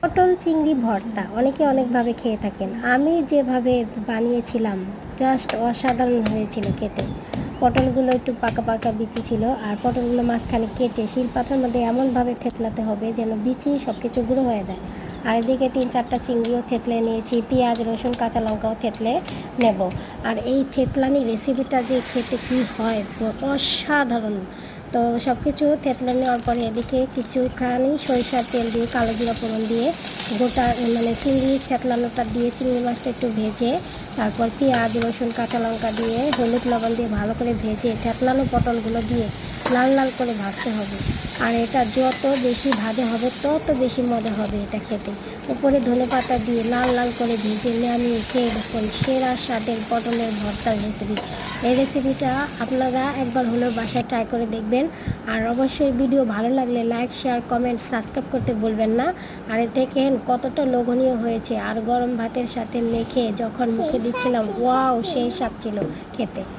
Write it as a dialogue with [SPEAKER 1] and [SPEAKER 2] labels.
[SPEAKER 1] পটল চিংড়ি ভর্তা অনেকে অনেকভাবে খেয়ে থাকেন। আমি যেভাবে বানিয়েছিলাম জাস্ট অসাধারণ হয়েছিল খেতে। পটলগুলো একটু পাকা পাকা বিচি ছিল, আর পটলগুলো মাঝখানে কেটে শিলপাটার মধ্যে এমনভাবে থেতলাতে হবে যেন বিচি সব কিছু গুঁড়ো হয়ে যায়। আর এদিকে 3-4টা চিংড়িও থেতলে নিয়েছি, পেঁয়াজ রসুন কাঁচা লঙ্কাও থেতলে নেব। আর এই থেতলানি রেসিপিটা যে খেতে কী হয় অসাধারণ। তো সব কিছু থেতলে নেওয়ার পরে এদিকে কিছুখানি সরিষার তেল দিয়ে কালো জিরা ফোড়ন দিয়ে গোটা চিংড়ি থেতলানোটা দিয়ে চিংড়ি মাছটা একটু ভেজে তারপর পেঁয়াজ রসুন কাঁচা লঙ্কা দিয়ে হলুদ লবণ দিয়ে ভালো করে ভেজে থেতলানো পটলগুলো দিয়ে লাল লাল করে ভাজতে হবে। আর এটা যত বেশি ভাজা হবে তত বেশি মজা হবে এটা খেতে। উপরে ধনেপাতা দিয়ে লাল লাল করে ভেজে নামিয়ে খেয়ে দেখুন সেরা স্বাদের পটলের ভর্তার রেসিপি। এই রেসিপিটা আপনারা একবার হলেও বাসায় ট্রাই করে দেখবেন। আর অবশ্যই ভিডিও ভালো লাগলে লাইক শেয়ার কমেন্ট সাবস্ক্রাইব করতে ভুলবেন না। আর দেখেন কতটা লোভনীয় হয়েছে, আর গরম ভাতের সাথে মেখে যখন মুখে দিচ্ছিলাম ওয়াও সেই স্বাদ ছিল খেতে।